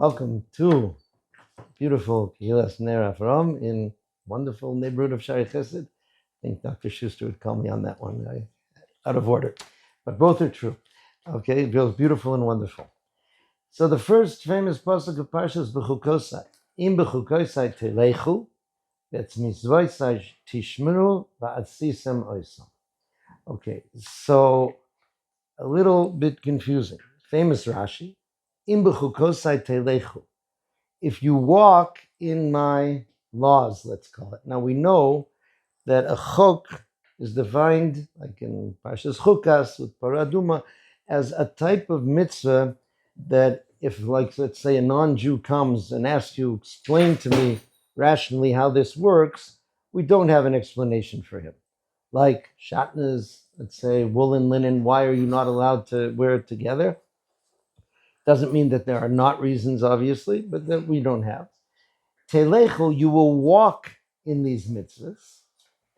Welcome to beautiful Kehilas Ner Avram in wonderful neighborhood of Shari Chesed. I think Dr. Schuster would call me on that one, out of order, but both are true. Okay, it feels beautiful and wonderful. So the first famous pasuk of Parshas Behar-Bechukosai, im Behar-Bechukosai telechu, that's mitzvosai tishmeru va'asisem oisam. Okay, so a little bit confusing. Famous Rashi, im Behar-Bechukosai telechu. If you walk in my laws, let's call it. Now we know that a chok is defined, like in Parshas Chukas with Paraduma, as a type of mitzvah that if, like, let's say a non-Jew comes and asks you, explain to me rationally how this works, we don't have an explanation for him. Like shatnez, let's say wool and linen, why are you not allowed to wear it together? Doesn't mean that there are not reasons, obviously, but that we don't have. Telechu, you will walk in these mitzvahs.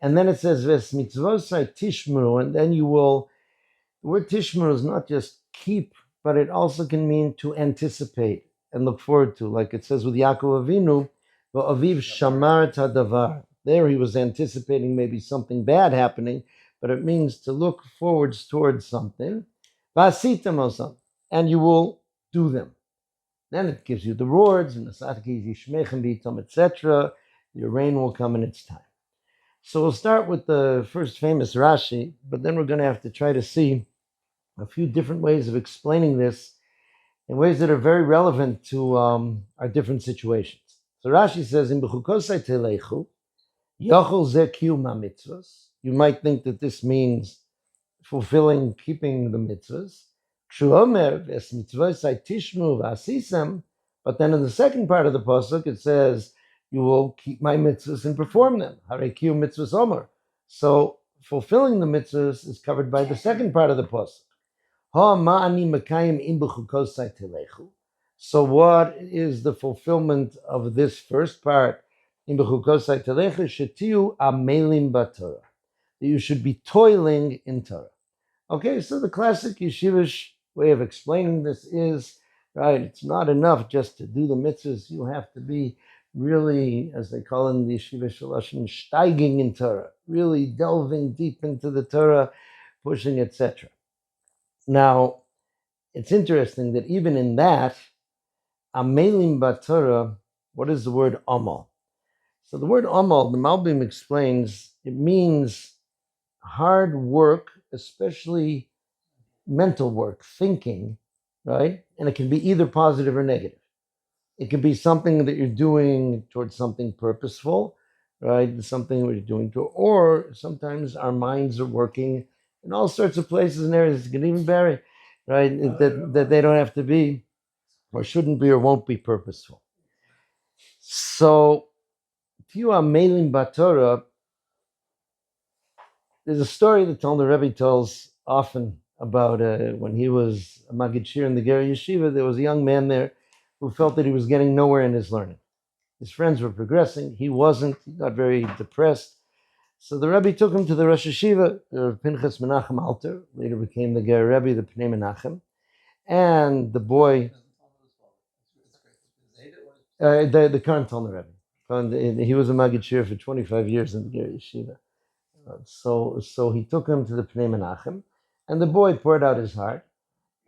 And then it says, Ves mitzvosai tishmeru, and then you will, the word tishmeru is not just keep, but it also can mean to anticipate and look forward to. Like it says with Yaakov Avinu, V'aviv shamar et hadavar. There he was anticipating maybe something bad happening, but it means to look forwards towards something. V'asitem osam, and you will do them. Then it gives you the rewards, and etc. Your rain will come in its time. So we'll start with the first famous Rashi, but then we're going to have to try to see a few different ways of explaining this in ways that are very relevant to our different situations. So Rashi says, "In Behar-Bechukosai telechu, yochel zeh kiyum ha-mitzvos." You might think that this means fulfilling, keeping the mitzvahs. But then in the second part of the pasuk, it says, you will keep my mitzvahs and perform them. So fulfilling the mitzvahs is covered by the second part of the pasuk. So what is the fulfillment of this first part? That you should be toiling in Torah. Okay, so the classic yeshivish way of explaining this is, right, it's not enough just to do the mitzvahs. You have to be really, as they call in the yeshivish lashon, steiging in Torah, really delving deep into the Torah, pushing, etc. Now, it's interesting that even in that, amelim b'Torah, what is the word amal? So the word amal, the Malbim explains, it means hard work, especially mental work, thinking, right? And it can be either positive or negative. It can be something that you're doing towards something purposeful, right? Something you're doing to, or sometimes our minds are working in all sorts of places and areas. It can even vary, right? That they don't have to be, or shouldn't be, or won't be purposeful. So, if you are mailing Batorah, there's a story that the Rebbe tells often about when he was a Magid Shir in the Ger Yeshiva. There was a young man there who felt that he was getting nowhere in his learning. His friends were progressing. He wasn't. He got very depressed. So the Rebbe took him to the Rosh Yeshiva, Pinchas Menachem Alter, later became the Ger Rebbe, the Pnei Menachem. And the boy, the current Talmud Rebbe, he was a Magid Shir for 25 years in the Ger Yeshiva. So he took him to the Pnei Menachem, and the boy poured out his heart.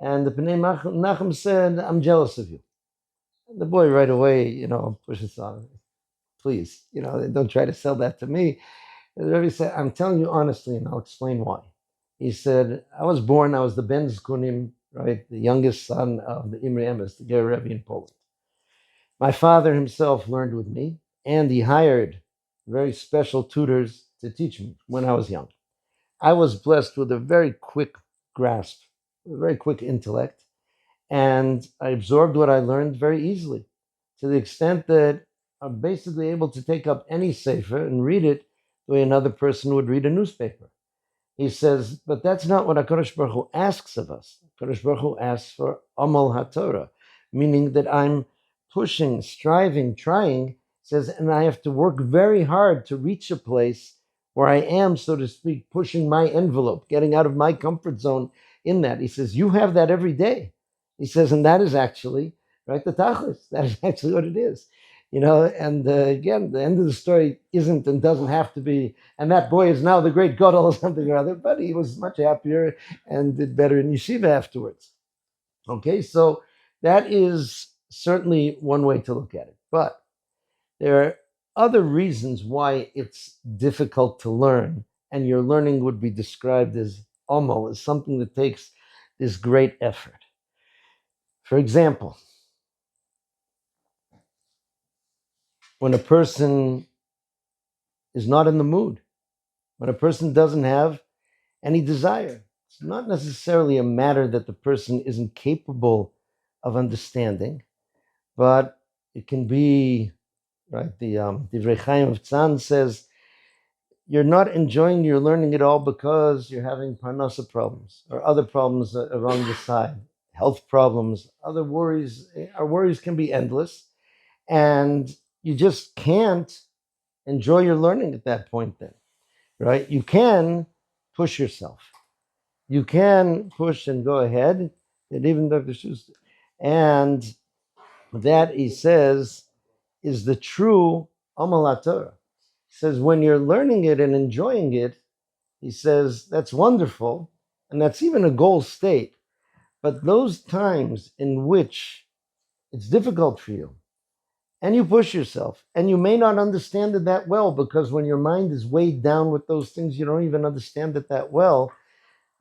And the Pnei Menachem said, "I'm jealous of you." And the boy right away, pushes on, "Please, don't try to sell that to me." And the Rebbe said, "I'm telling you honestly, and I'll explain why." He said, I was the Ben Zkunim, right, the youngest son of the Imre Emes, the Ger Rebbe in Poland. My father himself learned with me, and he hired very special tutors to teach me when I was young. I was blessed with a very quick grasp, a very quick intellect, and I absorbed what I learned very easily, to the extent that I'm basically able to take up any sefer and read it the way another person would read a newspaper. He says, but that's not what HaKadosh Baruch Hu asks of us. HaKadosh Baruch Hu asks for Amal HaTorah, meaning that I'm pushing, striving, trying, says, and I have to work very hard to reach a place where I am, so to speak, pushing my envelope, getting out of my comfort zone in that. He says, you have that every day. He says, and that is actually right? The tachlis. That is actually what it is. And again, the end of the story isn't and doesn't have to be, and that boy is now the great Gedol or something or other, but he was much happier and did better in yeshiva afterwards. Okay, so that is certainly one way to look at it. But there are other reasons why it's difficult to learn, and your learning would be described as omal, as something that takes this great effort. For example, when a person is not in the mood, when a person doesn't have any desire, it's not necessarily a matter that the person isn't capable of understanding, but it can be, right? The Divrei Chaim of Tzan says, you're not enjoying your learning at all because you're having parnasa problems or other problems along the side, health problems, other worries. Our worries can be endless, and you just can't enjoy your learning at that point then, right? You can push yourself. You can push and go ahead, and even Dr. Schuster. And that, he says, is the true Amal Torah. He says, when you're learning it and enjoying it, he says, that's wonderful, and that's even a goal state. But those times in which it's difficult for you, and you push yourself, and you may not understand it that well, because when your mind is weighed down with those things, you don't even understand it that well.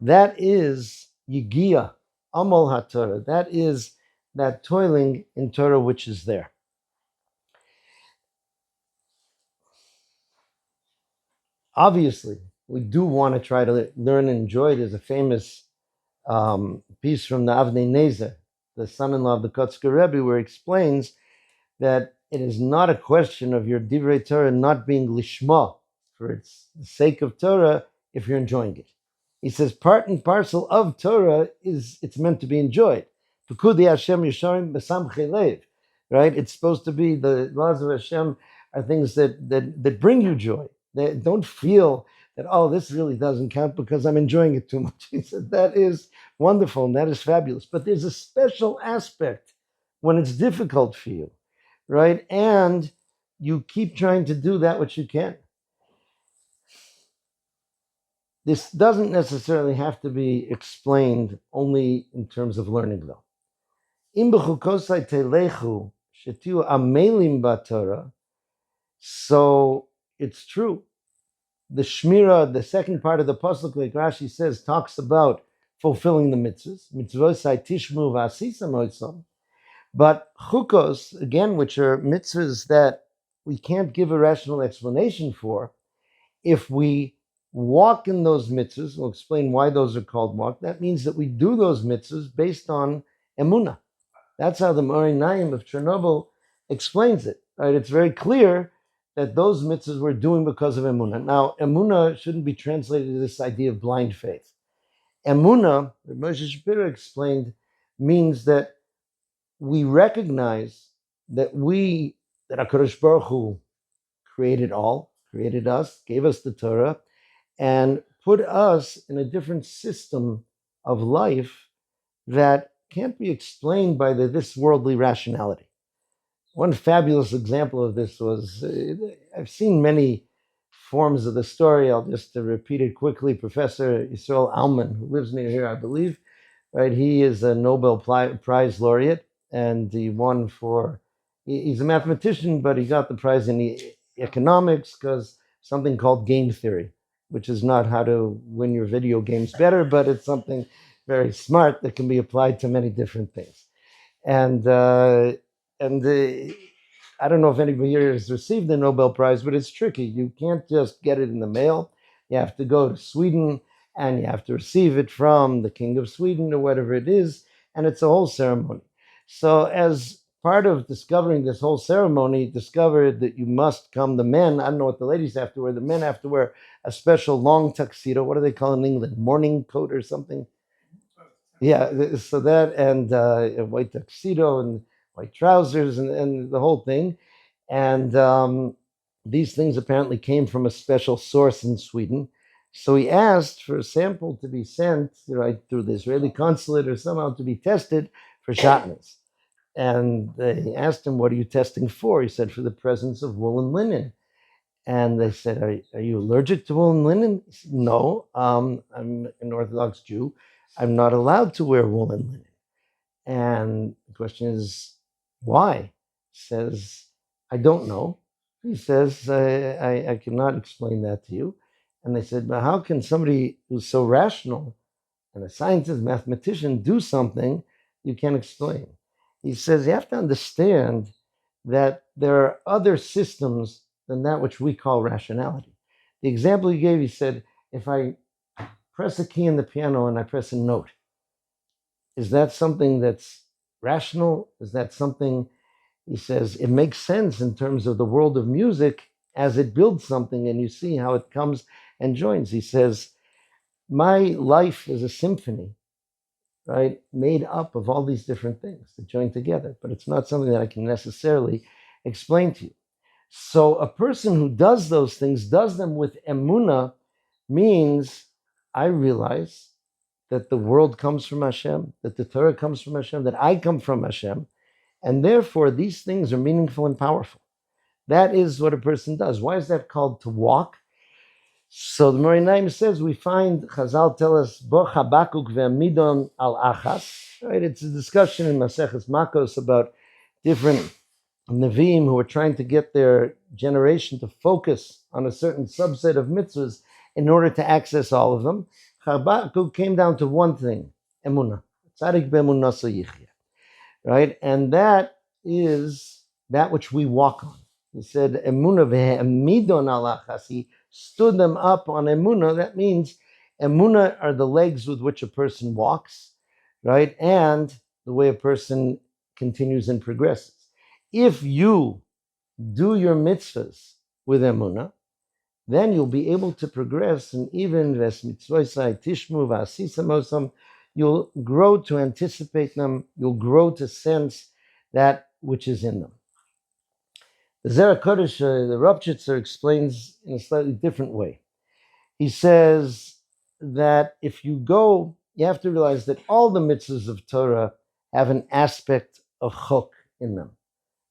That is Yigia, Amal HaTorah. That is that toiling in Torah which is there. Obviously, we do want to try to learn and enjoy. There's a famous piece from the Avnei Nezer, the son-in-law of the Kotzker Rebbe, where he explains that it is not a question of your Divrei Torah not being lishma, for its the sake of Torah, if you're enjoying it. He says part and parcel of Torah is it's meant to be enjoyed. Pekudei Hashem Yesharim B'samchei Lev, right? It's supposed to be, the laws of Hashem are things that bring you joy. They don't feel that, oh, this really doesn't count because I'm enjoying it too much. He said that is wonderful and that is fabulous. But there's a special aspect when it's difficult for you, right? And you keep trying to do that which you can. This doesn't necessarily have to be explained only in terms of learning, though. Im Behar-Bechukosai Telechu shetiu amelim b'Torah. So it's true. The Shmira, the second part of the pasuk, like Rashi says, talks about fulfilling the mitzvahs. Mitzvosai tishmu v'asisa moitzom. But chukos, again, which are mitzvahs that we can't give a rational explanation for, if we walk in those mitzvahs, we'll explain why those are called walk, that means that we do those mitzvahs based on emunah. That's how the Mori Naim of Chernobyl explains it. Right? It's very clear that those mitzvahs we're doing because of emunah. Now, emunah shouldn't be translated to this idea of blind faith. Emunah, Moshe Shapiro explained, means that we recognize that HaKadosh Baruch Hu created us, gave us the Torah, and put us in a different system of life that can't be explained by this worldly rationality. One fabulous example of this was, I've seen many forms of the story. I'll just repeat it quickly. Professor Yisrael Alman, who lives near here, I believe, right? He is a Nobel Prize laureate, and he won he's a mathematician, but he got the prize in economics because something called game theory, which is not how to win your video games better, but it's something very smart that can be applied to many different things. And I don't know if anybody here has received the Nobel Prize, but it's tricky. You can't just get it in the mail. You have to go to Sweden and you have to receive it from the King of Sweden or whatever it is, and it's a whole ceremony. So as part of discovering this whole ceremony, discovered that you must come, the men, I don't know what the ladies have to wear, the men have to wear a special long tuxedo. What do they call it in England? Morning coat or something? Yeah, so that, and a white tuxedo and white trousers and the whole thing. And these things apparently came from a special source in Sweden. So he asked for a sample to be sent, right, through the Israeli consulate or somehow to be tested for shatnez. And they asked him, what are you testing for? He said, for the presence of wool and linen. And they said, are you allergic to wool and linen? He said, no, I'm an Orthodox Jew. I'm not allowed to wear wool and linen. And the question is, why? He says, I don't know. He says, I cannot explain that to you. And they said, but how can somebody who's so rational and a scientist, mathematician, do something you can't explain? He says, you have to understand that there are other systems than that which we call rationality. The example he gave, he said, if I press a key in the piano and I press a note, is that something that's rational? Is that something, he says, it makes sense in terms of the world of music as it builds something and you see how it comes and joins. He says, my life is a symphony, right, made up of all these different things that join together, but it's not something that I can necessarily explain to you. So a person who does those things, does them with emunah, means I realize that the world comes from Hashem, that the Torah comes from Hashem, that I come from Hashem, and therefore these things are meaningful and powerful. That is what a person does. Why is that called to walk? So the Morinaim says, we find, Chazal tell us, Bo Habakuk ve'amidon al achas, right? It's a discussion in Maseches Makos about different Nevi'im who are trying to get their generation to focus on a certain subset of mitzvahs in order to access all of them. Habakuk came down to one thing, emunah. Tzadik be'emunah yichya, right? And that is that which we walk on. He said, emunah ve'amidon al achas. He stood them up on emunah. That means emunah are the legs with which a person walks, right? And the way a person continues and progresses. If you do your mitzvahs with emunah, then you'll be able to progress, and even v'esmitzvosai tishmu v'asisamosam, you'll grow to anticipate them, you'll grow to sense that which is in them. The Zera Kodesh, the Ropchitzer, explains in a slightly different way. He says that if you go, you have to realize that all the mitzvahs of Torah have an aspect of chok in them.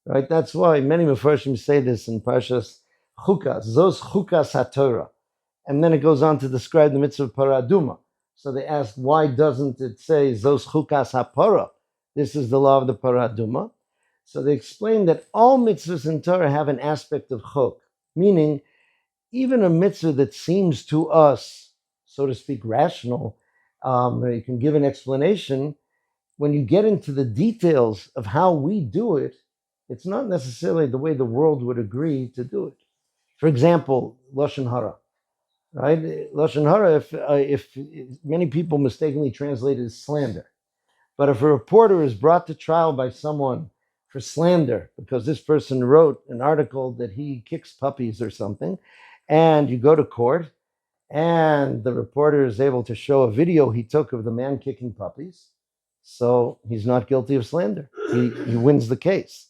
Right? That's why many Mefarshim say this in Parshas Chukas, Zos Chukas HaTorah. And then it goes on to describe the mitzvah of Parah Aduma. So they ask, why doesn't it say Zos Chukas HaPorah? This is the law of the Parah Aduma. So they explain that all mitzvahs in Torah have an aspect of chok, meaning even a mitzvah that seems to us, so to speak, rational, you can give an explanation. When you get into the details of how we do it, it's not necessarily the way the world would agree to do it. For example, Lashon Hara, right? Lashon Hara, if many people mistakenly translate it as slander. But if a reporter is brought to trial by someone for slander because this person wrote an article that he kicks puppies or something, and you go to court, and the reporter is able to show a video he took of the man kicking puppies, so he's not guilty of slander. He wins the case.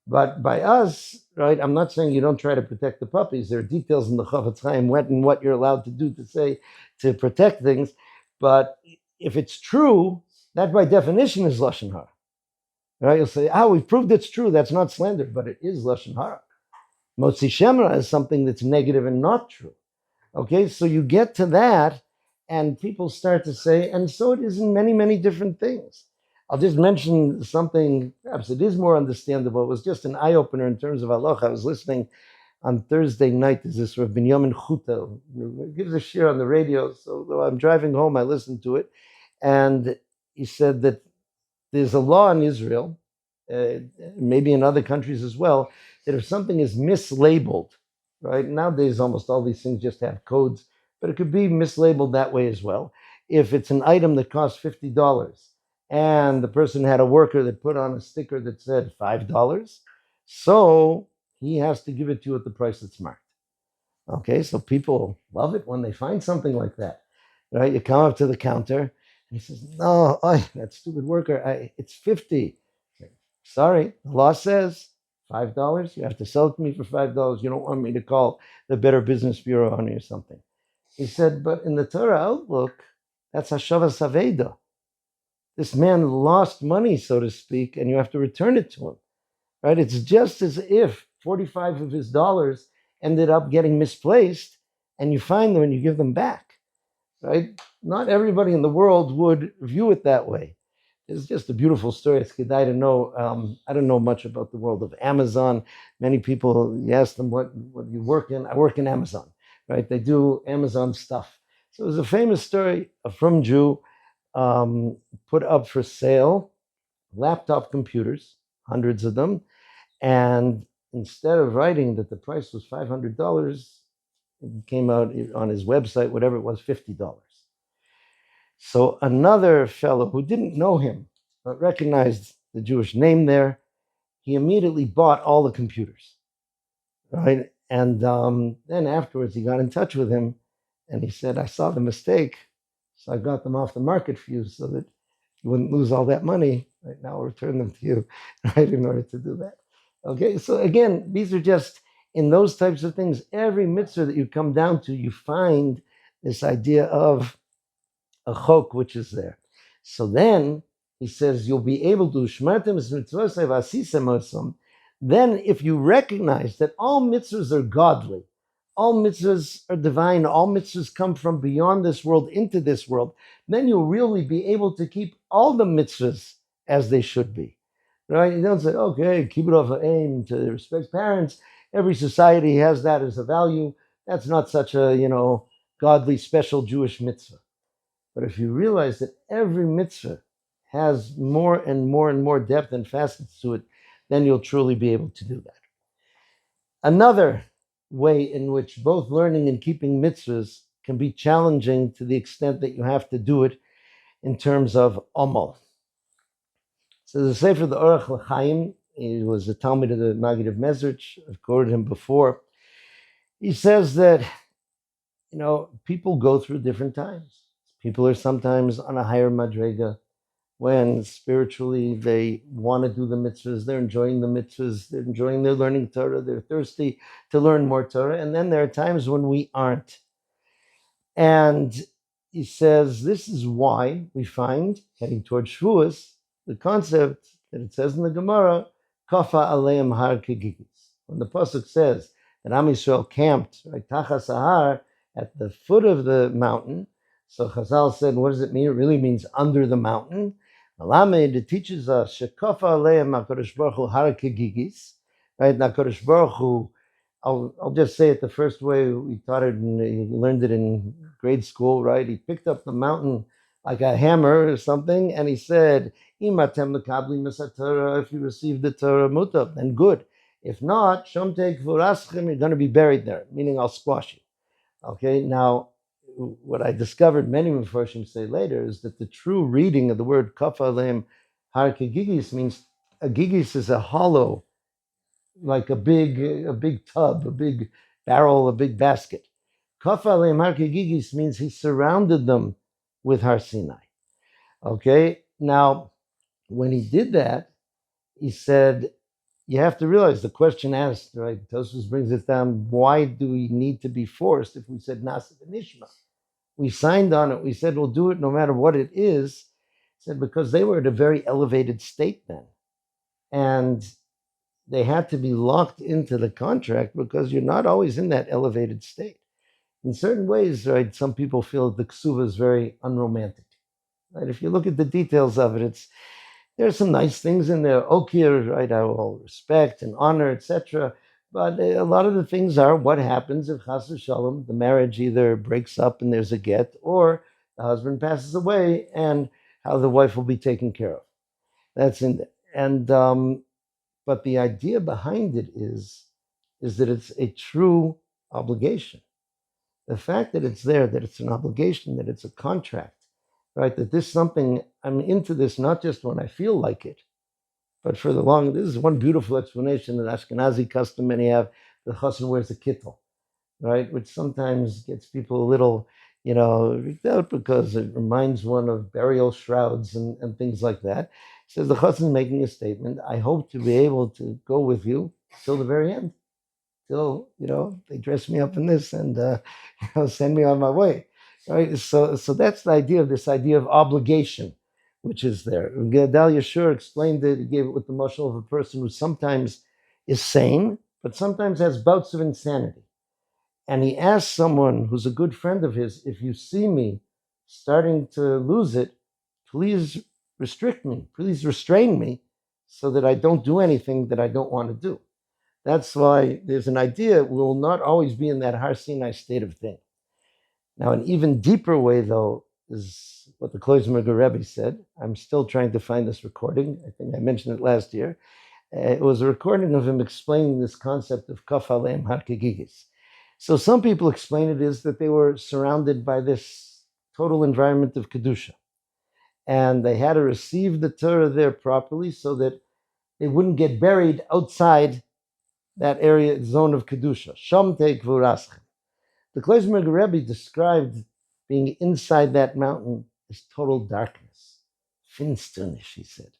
But by us, right, I'm not saying you don't try to protect the puppies. There are details in the Chofetz Chaim what you're allowed to do to say to protect things. But if it's true, that by definition is Lashon Hara. Right? You'll say, we've proved it's true. That's not slander, but it is Lashon Hara. Motzi Shemra is something that's negative and not true. Okay, so you get to that, and people start to say, and so it is in many, many different things. I'll just mention something, perhaps it is more understandable. It was just an eye-opener in terms of halacha. I was listening on Thursday night. There's this Rav Binyamin Chutel, who gives a shir on the radio. So though I'm driving home, I listened to it. And he said that there's a law in Israel, maybe in other countries as well, that if something is mislabeled, right? Nowadays, almost all these things just have codes, but it could be mislabeled that way as well. If it's an item that costs $50, and the person had a worker that put on a sticker that said $5, so he has to give it to you at the price that's marked. Okay, so people love it when they find something like that, right? You come up to the counter, and he says, no, that stupid worker, it's $50. Sorry, the law says $5. You have to sell it to me for $5. You don't want me to call the Better Business Bureau on you or something. He said, but in the Torah outlook, that's Hashavas Aveda. this man lost money, so to speak, and you have to return it to him, right? It's just as if 45 of his dollars ended up getting misplaced, and you find them and you give them back, right? Not everybody in the world would view it that way. It's just a beautiful story. It's Gedolei to know. I don't know much about the world of Amazon. Many people, you ask them, what you work in? I work in Amazon, right? They do Amazon stuff. So it was a famous story. A frum Jew put up for sale laptop computers, hundreds of them, and instead of writing that the price was $500, it came out on his website, whatever it was, $50. So another fellow who didn't know him, but recognized the Jewish name there, he immediately bought all the computers, right? And then afterwards he got in touch with him and he said, I saw the mistake, so I got them off the market for you so that you wouldn't lose all that money. Right now I'll return them to you, right, in order to do that. Okay, so again, these are just, in those types of things, every mitzvah that you come down to, you find this idea of a chok which is there. So then he says you'll be able to then if you recognize that all mitzvahs are godly, all mitzvahs are divine, all mitzvahs come from beyond this world into this world, then you'll really be able to keep all the mitzvahs as they should be. Right? You don't say, okay, keep it off of aim to respect parents. Every society has that as a value. That's not such a, godly, special Jewish mitzvah. But if you realize that every mitzvah has more and more and more depth and facets to it, then you'll truly be able to do that. Another way in which both learning and keeping mitzvahs can be challenging to the extent that you have to do it in terms of amal. So the Sefer, the Orach L'Chaim, he was a Talmud of the Maggid of Mezrich. I've quoted him before. He says that, people go through different times. People are sometimes on a higher madrega when spiritually they want to do the mitzvahs, they're enjoying the mitzvahs, they're enjoying their learning Torah, they're thirsty to learn more Torah. And then there are times when we aren't. And he says this is why we find, heading towards Shavuos, the concept that it says in the Gemara, Kafa aleim har kegigis. When the pasuk says that Am Yisrael camped right tachas har at the foot of the mountain, so Chazal said, what does it mean? It really means under the mountain. Malamed, it teaches us shekafa aleim HaKadosh Baruch Hu har kegigis. Right, now HaKadosh Baruch Hu, I'll just say it the first way we taught it, and he learned it in grade school, right? He picked up the mountain like a hammer or something, and he said, Imatem lekabli misat Torah, if you receive the Torah mutab, then good. If not, shomtei kvoraschem, you're going to be buried there, meaning I'll squash you. Okay, now, what I discovered many Mefarshim say later is that the true reading of the word kafa aleim har kegigis means a gigis is a hollow, like a big tub, a big barrel, a big basket. Kafa aleim har kegigis means he surrounded them with Har Sinai. Okay, now when he did that, he said, you have to realize the question asked, right? Tosfos brings it down. Why do we need to be forced if we said Nasa v'nishma? We signed on it. We said we'll do it no matter what it is. He said because they were at a very elevated state then, and they had to be locked into the contract because you're not always in that elevated state. In certain ways, right? Some people feel the ksuva is very unromantic. Right? If you look at the details of it, there's some nice things in there. Okir, right? I will respect and honor, etc. But a lot of the things are what happens if chas v'shalom, the marriage either breaks up and there's a get, or the husband passes away, and how the wife will be taken care of. That's in there. And but the idea behind it is that it's a true obligation. The fact that it's there, that it's an obligation, that it's a contract, right? That this something, I'm into this not just when I feel like it, but for the long, this is one beautiful explanation that Ashkenazi custom many have, the chassan wears a kittel, right? Which sometimes gets people a little, freaked out because it reminds one of burial shrouds and things like that. He says the chassan making a statement, I hope to be able to go with you till the very end. Till, they dress me up in this and, send me on my way. Right, so that's the idea of this idea of obligation, which is there. Gedolei Hachasidus explained it, he gave it with the mashal of a person who sometimes is sane, but sometimes has bouts of insanity. And he asked someone who's a good friend of his, if you see me starting to lose it, please restrict me, please restrain me so that I don't do anything that I don't want to do. That's why there's an idea we will not always be in that Har Sinai state of thing. Now, an even deeper way, though, is what the Kloisenberger Rebbe said. I'm still trying to find this recording. I think I mentioned it last year. It was a recording of him explaining this concept of Kaf Aleim Har Kegigis. So some people explain it is that they were surrounded by this total environment of Kedusha. And they had to receive the Torah there properly so that they wouldn't get buried outside that area, zone of Kedusha. Sham te kvuraschem. The Kloisenberger Rebbe described being inside that mountain as total darkness. Finsternis, he said.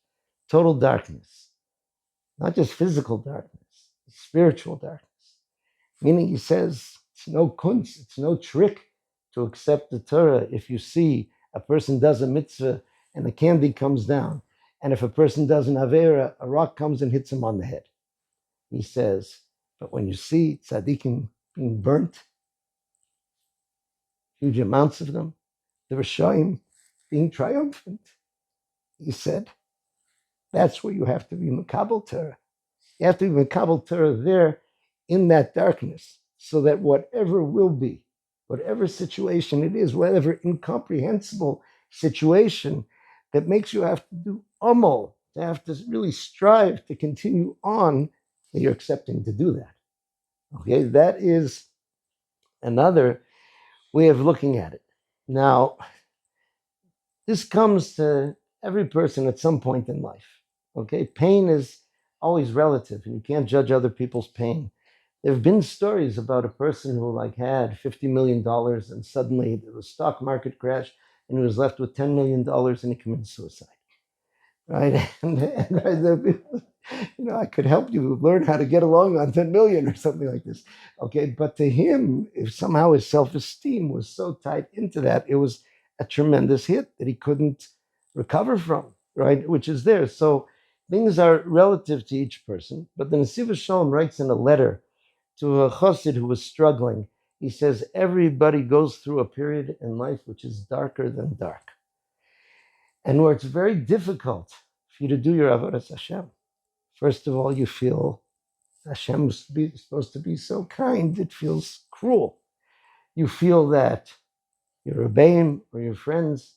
Total darkness. Not just physical darkness, spiritual darkness. Meaning, he says, it's no kunst, it's no trick to accept the Torah if you see a person does a mitzvah and the candy comes down, and if a person does an avera, a rock comes and hits him on the head. He says, but when you see tzaddikim being burnt, huge amounts of them, the Rishonim being triumphant, he said, that's where you have to be Makabel Torah. You have to be Makabel Torah there in that darkness, so that whatever will be, whatever situation it is, whatever incomprehensible situation that makes you have to do amal, to have to really strive to continue on, that you're accepting to do that. Okay, that is another way of looking at it. Now, this comes to every person at some point in life. Okay, pain is always relative, and you can't judge other people's pain. There have been stories about a person who had $50 million and suddenly there was a stock market crash and he was left with $10 million and he committed suicide. Right? And I could help you learn how to get along on 10 million or something like this. Okay, but to him, if somehow his self-esteem was so tied into that, it was a tremendous hit that he couldn't recover from, right? Which is there. So things are relative to each person. But the Nesiv Shalom writes in a letter to a chassid who was struggling. He says, everybody goes through a period in life which is darker than dark, and where it's very difficult for you to do your Avodas Hashem. First of all, you feel Hashem is supposed to be so kind, it feels cruel. You feel that your rebbeim or your friends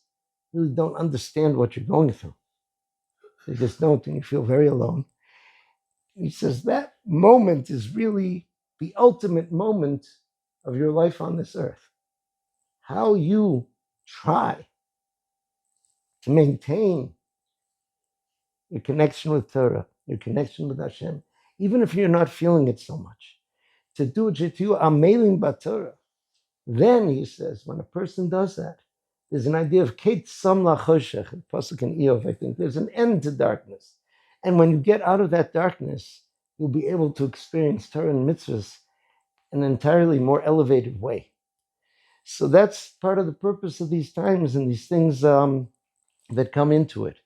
really don't understand what you're going through. They just don't, and you feel very alone. He says that moment is really the ultimate moment of your life on this earth. How you try to maintain your connection with Torah, your connection with Hashem, even if you're not feeling it so much. To do it to you, amelim b'Torah. Then, he says, when a person does that, there's an idea of Keit Sam Lachoshech, Pasuk in Eov, I think. There's an end to darkness. And when you get out of that darkness, you'll be able to experience Torah and mitzvahs in an entirely more elevated way. So that's part of the purpose of these times and these things that come into it.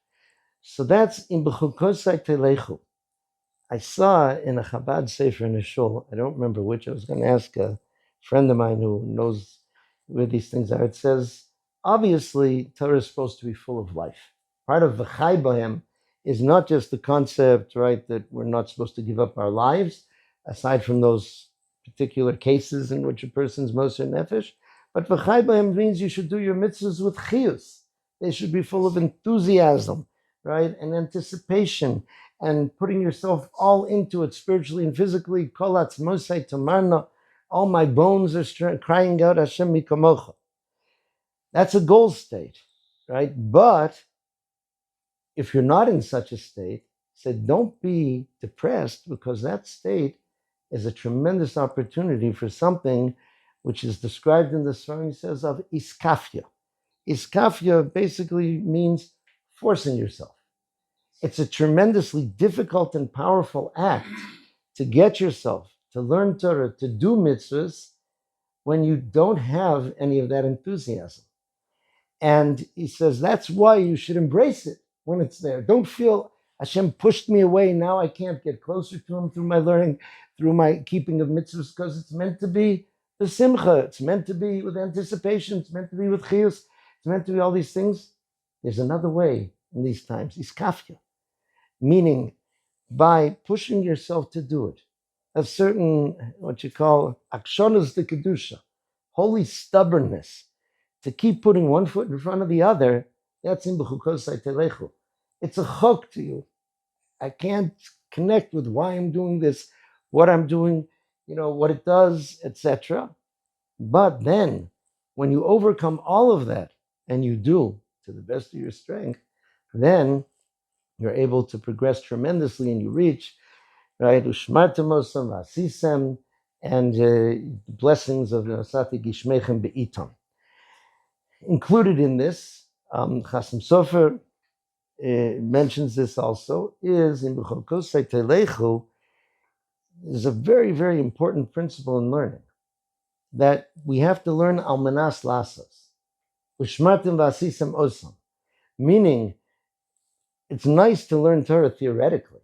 So that's in Behar-Bechukosai Tolkhu. I saw in a Chabad Sefer in a shul, I don't remember which, I was going to ask a friend of mine who knows where these things are. It says, obviously, Torah is supposed to be full of life. Part of V'chai B'hem is not just the concept, right, that we're not supposed to give up our lives, aside from those particular cases in which a person's moser nefesh, but V'chai B'hem means you should do your mitzvahs with chiyus. They should be full of enthusiasm, right, and anticipation, and putting yourself all into it spiritually and physically. Kol atzmosai tamarna, all my bones are crying out, Hashem mikamocha. That's a goal state, right? But if you're not in such a state, said don't be depressed, because that state is a tremendous opportunity for something which is described in the song. He says of iskafia. Iskafia basically means forcing yourself. It's a tremendously difficult and powerful act to get yourself to learn Torah, to do mitzvahs, when you don't have any of that enthusiasm. And he says, that's why you should embrace it when it's there. Don't feel Hashem pushed me away. Now I can't get closer to him through my learning, through my keeping of mitzvahs, because it's meant to be the simcha. It's meant to be with anticipation. It's meant to be with chiyus. It's meant to be all these things. There's another way in these times. Iskafya, meaning by pushing yourself to do it. A certain, what you call, akshonas de kedusha, holy stubbornness, to keep putting one foot in front of the other. That's in Behar-Bechukosai Telechu. It's a chok to you. I can't connect with why I'm doing this, what I'm doing, what it does, etc. But then, when you overcome all of that, and you do to the best of your strength, then you're able to progress tremendously, and you reach, right, ushmartemosam vasisem, and the blessings of Nasati Gishmechem Be'itam. Included in this, Chasam Sofer mentions this also, is in Behar-Bechukosai Telechu, is a very, very important principle in learning, that we have to learn almanas lasas, ushmartem vasisem osam, meaning it's nice to learn Torah theoretically,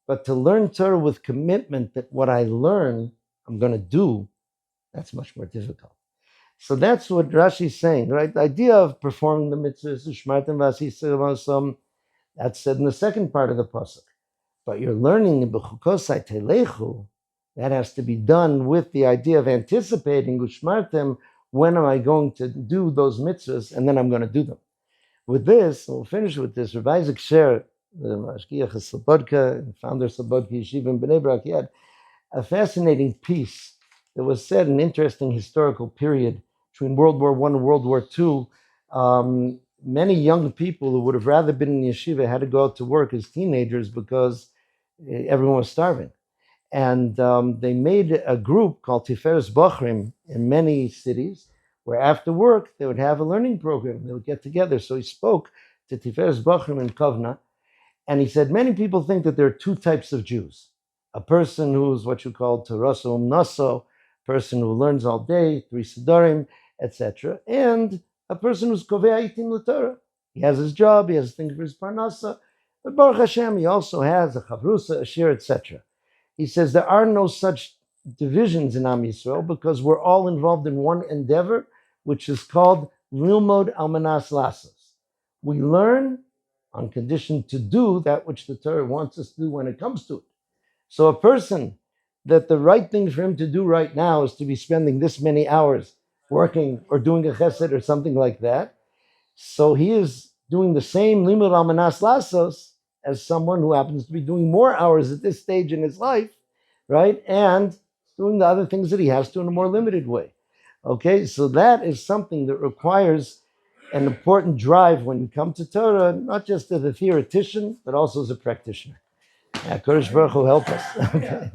but to learn Torah with commitment that what I learn, I'm going to do, that's much more difficult. So that's what Rashi is saying, right? The idea of performing the mitzvahs, ushmartem vasisem osam, that's said in the second part of the pasuk. But you're learning in Behar-Bechukosai Telechu, that has to be done with the idea of anticipating, ushmartem, when am I going to do those mitzvahs, and then I'm going to do them. With this, we'll finish with this. Rabbi Isaac Sher, the Mashgiach of Slobodka, and founder of Slobodka Yeshiva in Bnei Brak, he had a fascinating piece that was said in an interesting historical period between World War I and World War II. Many young people who would have rather been in yeshiva had to go out to work as teenagers because everyone was starving. And they made a group called Tiferes Bochrim in many cities, where after work they would have a learning program. They would get together. So he spoke to Tiferes Bochrim in Kovna, and he said, many people think that there are two types of Jews. A person who's what you call Taraso Naso, person who learns all day, 3 Sidorim, etc., and a person who's Kovei Itim L'Torah. He has his job, he has things for his Parnasa, but Baruch Hashem, he also has a Chavrusa, a Shir, etc. He says there are no such divisions in Am Yisrael because we're all involved in one endeavor, which is called Lilmod Almanas Lassos. We learn on condition to do that which the Torah wants us to do when it comes to it. So a person that the right thing for him to do right now is to be spending this many hours working or doing a chesed or something like that. So he is doing the same limud almanas lasos as someone who happens to be doing more hours at this stage in his life, right? And doing the other things that he has to in a more limited way. Okay, so that is something that requires an important drive when you come to Torah, not just as a theoretician, but also as a practitioner. Kodesh Baruch Hu help us. Okay.